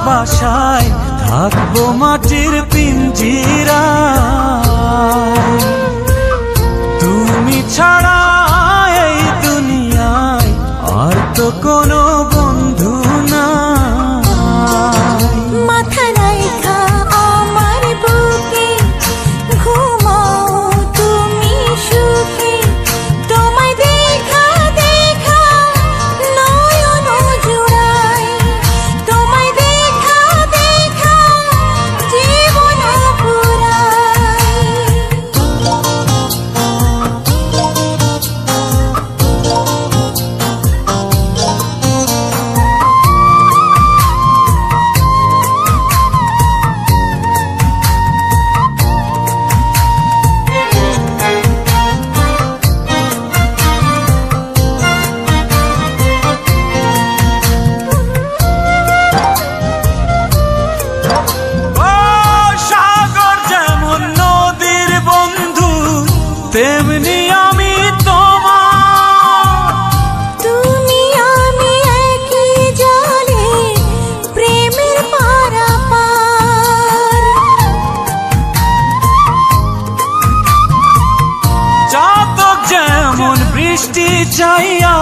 বাসায় থাকবো মাটির পিঞ্জিরায়। তুমি ছাড়া এই দুনিয়ায় আর তো কোনো বন্ধু নাই। মাথা রাইখা আমার বুকে ঘুমাও তুমি সুখে, তোমায় দেখা দেখা নয়ন জুড়াই, তোমায় দেখা দেখা জীবন পুরাই। তেমনি আমি তোমার, তুমি আমি একই জলে প্রেমের পারাপার। চাতক যেমন বৃষ্টি চাইয়া